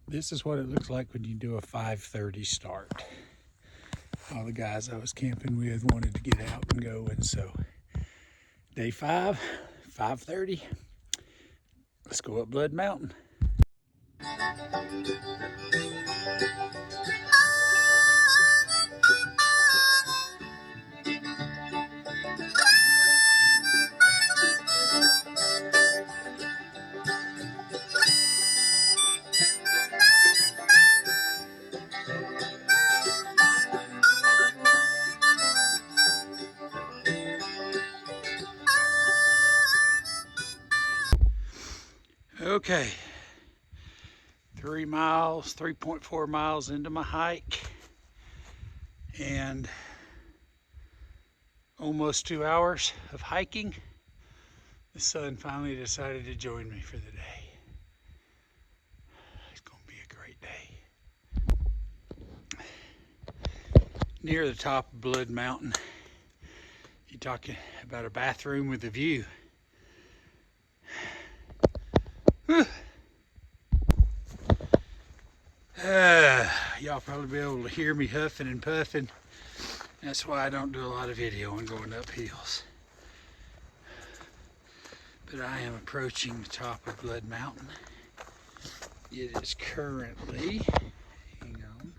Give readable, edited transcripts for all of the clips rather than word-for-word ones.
This is what it looks like when you do a 5:30 start. All the guys I was camping with wanted to get out and go, and so day 5, 5:30, let's go up Blood Mountain. Okay, 3.4 miles into my hike, and almost 2 hours of hiking. The sun finally decided to join me for the day. It's going to be a great day. Near the top of Blood Mountain, you're talking about a bathroom with a view. Y'all probably be able to hear me huffing and puffing. That's why I don't do a lot of videoing going up hills. But I am approaching the top of Blood Mountain. It is currently, hang on,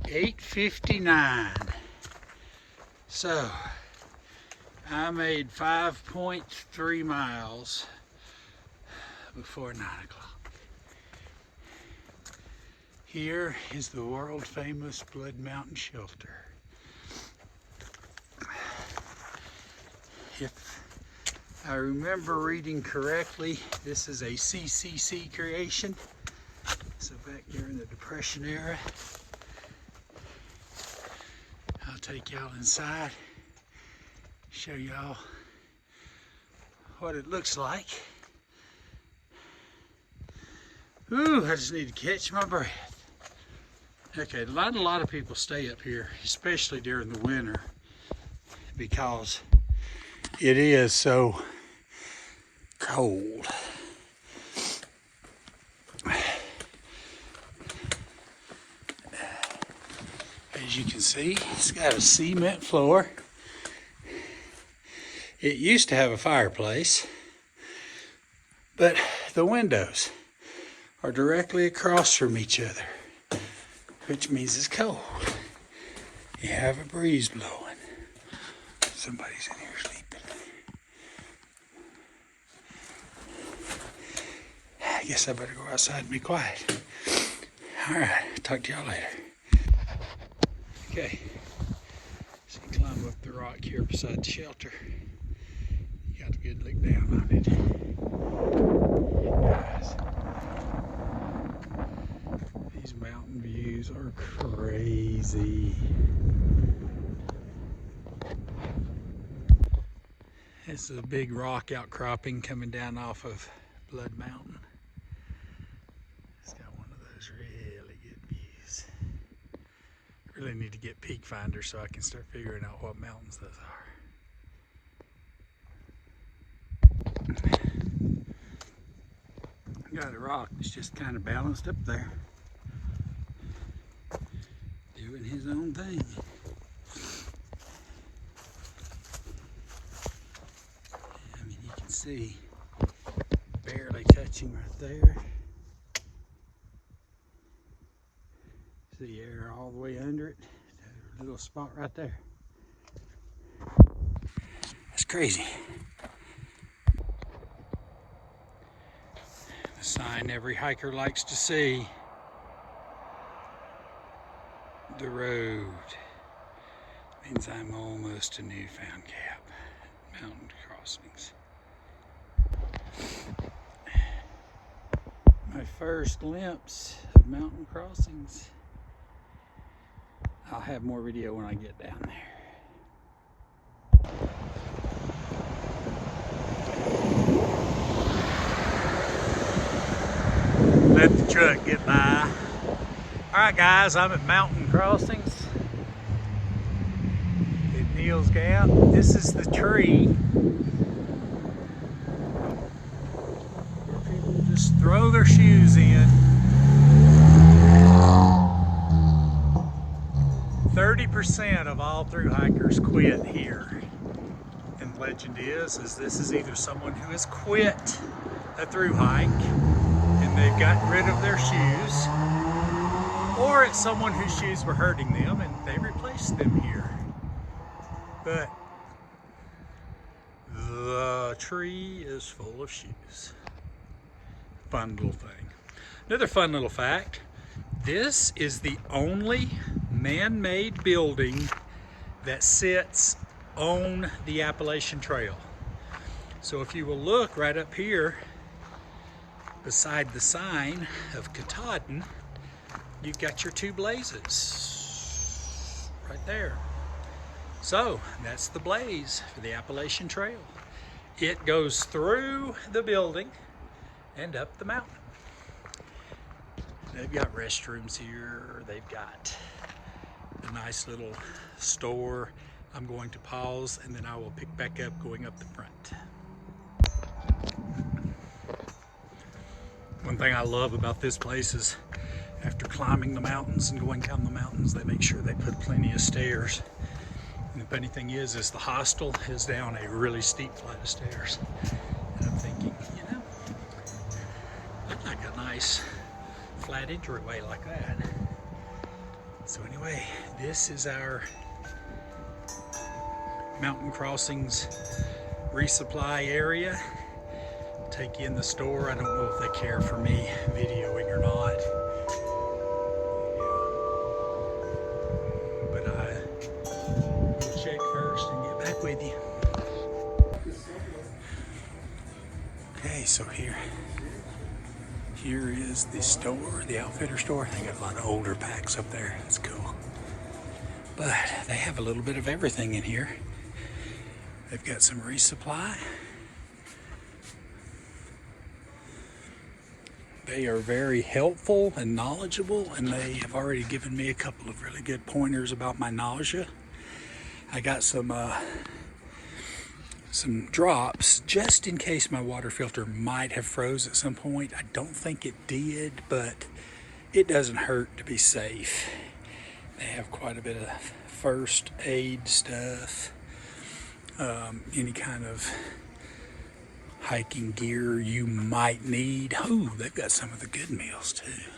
8:59. So I made 5.3 miles before 9 o'clock. Here is the world famous Blood Mountain Shelter. If I remember reading correctly, this is a CCC creation. So back during the Depression era, I'll take y'all inside, show y'all what it looks like. Ooh, I just need to catch my breath. Okay, not a lot of people stay up here, especially during the winter, because it is so cold. As you can see, it's got a cement floor. It used to have a fireplace, but the windows are directly across from each other, which means it's cold. You have a breeze blowing. Somebody's in here sleeping. I guess I better go outside and be quiet. All right, talk to y'all later. Okay, so you climb up the rock here beside the shelter. You got a good look down on it. Guys, these mountain views are crazy. This is a big rock outcropping coming down off of Blood Mountain. It's got one of those really good views. Really need to get Peak Finder so I can start figuring out what mountains those are. Got a rock that's just kind of balanced up there, doing his own thing. I mean, you can see barely touching right there. See the air all the way under it. That little spot right there. That's crazy. The sign every hiker likes to see. The road means I'm almost to Newfound Cap. Mountain crossings. My first glimpse of mountain crossings. I'll have more video when I get down there. Let the truck get by. Alright guys, I'm at Mountain Crossings at Neel's Gap. This is the tree throw their shoes in. 30% of all thru hikers quit here. And the legend is this is either someone who has quit a thru hike and they've gotten rid of their shoes, or it's someone whose shoes were hurting them and they replaced them here. But the tree is full of shoes. Fun little thing. Another fun little fact, this is the only man-made building that sits on the Appalachian Trail. So if you will look right up here beside the sign of Katahdin, you've got your two blazes right there. So that's the blaze for the Appalachian Trail. It goes through the building and up the mountain. They've got restrooms here. They've got a nice little store. I'm going to pause and then I will pick back up going up the front. One thing I love about this place is after climbing the mountains and going down the mountains, they make sure they put plenty of stairs. And the funny thing is the hostel is down a really steep flight of stairs. And I'm thinking, you know, I'd like a nice flat entryway like that. So anyway, this is our mountain crossings resupply area. Take you in the store. I don't know if they care for me videoing or not. But I will check first and get back with you. Okay, so here is the store, the outfitter store. They got a lot of older packs up there. That's cool. But they have a little bit of everything in here. They've got some resupply. They are very helpful and knowledgeable, and they have already given me a couple of really good pointers about my nausea. I got some drops just in case my water filter might have froze at some point. I don't think it did, but it doesn't hurt to be safe. They have quite a bit of first aid stuff, any kind of hiking gear you might need. Ooh, they've got some of the good meals too.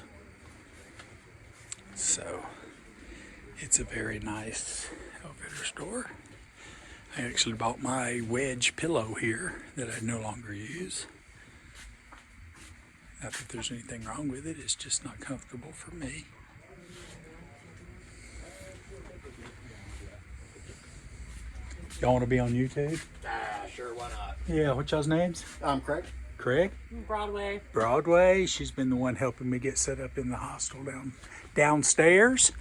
So it's a very nice outfitter store. I actually bought my wedge pillow here that I no longer use. Not that there's anything wrong with it, it's just not comfortable for me. Y'all want to be on YouTube? Sure, why not? Yeah, what's y'all's names? I'm Craig. Craig? Broadway. Broadway. She's been the one helping me get set up in the hostel downstairs.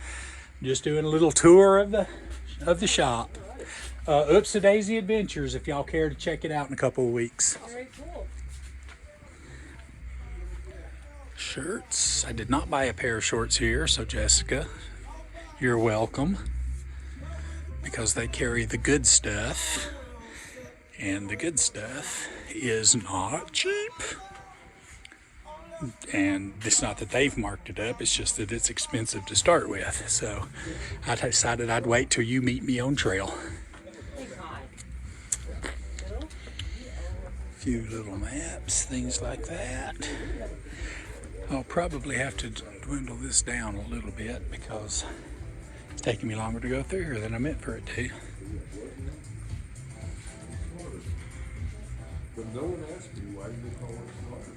Just doing a little tour of the shop. Oops a Daisy Adventures, if y'all care to check it out in a couple of weeks. Very cool. Shirts. I did not buy a pair of shorts here, so Jessica, you're welcome. Because they carry the good stuff. And the good stuff is not cheap. And it's not that they've marked it up, it's just that it's expensive to start with. So I decided I'd wait till you meet me on trail. A few little maps, things like that. I'll probably have to dwindle this down a little bit because it's taking me longer to go through here than I meant for it to. But no one asked me why you call it slaughter.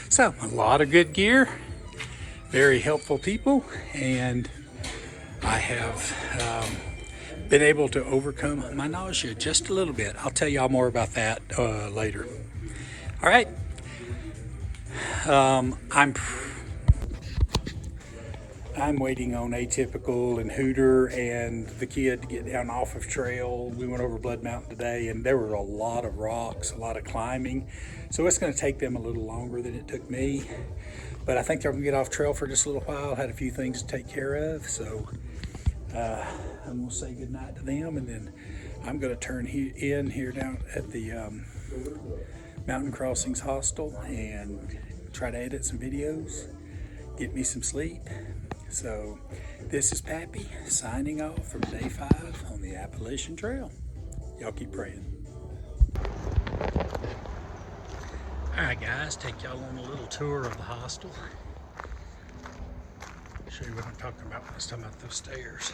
So, a lot of good gear, very helpful people, and I have been able to overcome my nausea just a little bit. I'll tell y'all more about that later. All right. I'm waiting on Atypical and Hooter and the kid to get down off of trail. We went over Blood Mountain today and there were a lot of rocks, a lot of climbing. So it's going to take them a little longer than it took me. But I think they're going to get off trail for just a little while. Had a few things to take care of. So I'm going to say goodnight to them and then I'm going to turn in here down at the Mountain Crossings Hostel and try to edit some videos, get me some sleep. So this is Pappy signing off from day 5 on the Appalachian Trail. Y'all keep praying. Alright guys, take y'all on a little tour of the hostel. Show you what I'm talking about when I was talking about those stairs.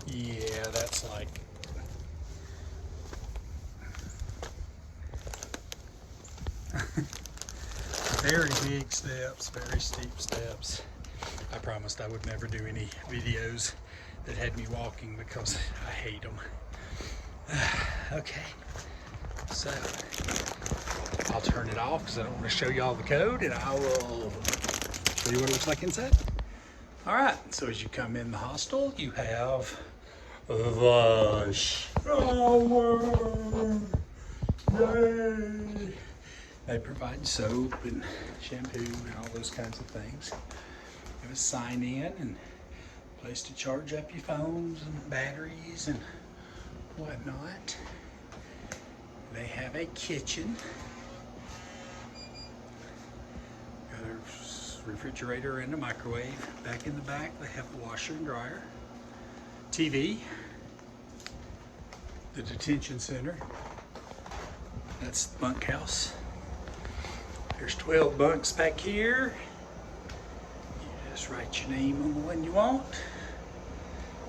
Yeah, that's like very big steps, very steep steps. I promised I would never do any videos that had me walking because I hate them. Okay, so I'll turn it off because I don't want to show you all the code, and I will show you what it looks like inside. All right, so as you come in the hostel, you have the shower. Yay! They provide soap and shampoo and all those kinds of things. You have a sign in and a place to charge up your phones and batteries and whatnot. They have a kitchen. Got a refrigerator and a microwave. Back in the back, they have the washer and dryer. TV. The detention center. That's the bunkhouse. There's 12 bunks back here. You just write your name on the one you want.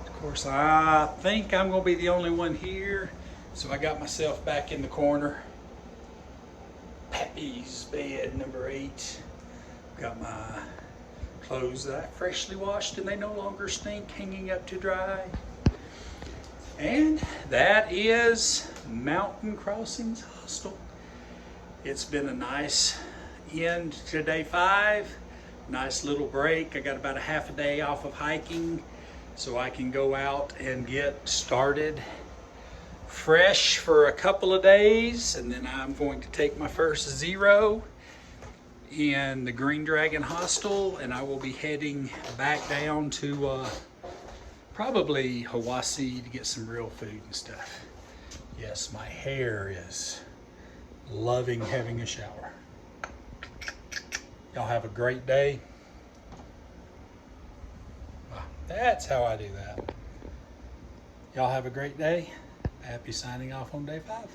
Of course, I think I'm gonna be the only one here, so I got myself back in the corner. Pappy's bed, number 8. Got my clothes that I freshly washed and they no longer stink, hanging up to dry. And that is Mountain Crossings Hostel. It's been a nice end to day 5. Nice little break. I got about a half a day off of hiking, so I can go out and get started fresh for a couple of days, and then I'm going to take my first 0 in the Green Dragon Hostel, and I will be heading back down to probably Hiwassee to get some real food and stuff. Yes, my hair is loving having a shower. Y'all have a great day. Wow, that's how I do that. Y'all have a great day. Happy signing off on day 5.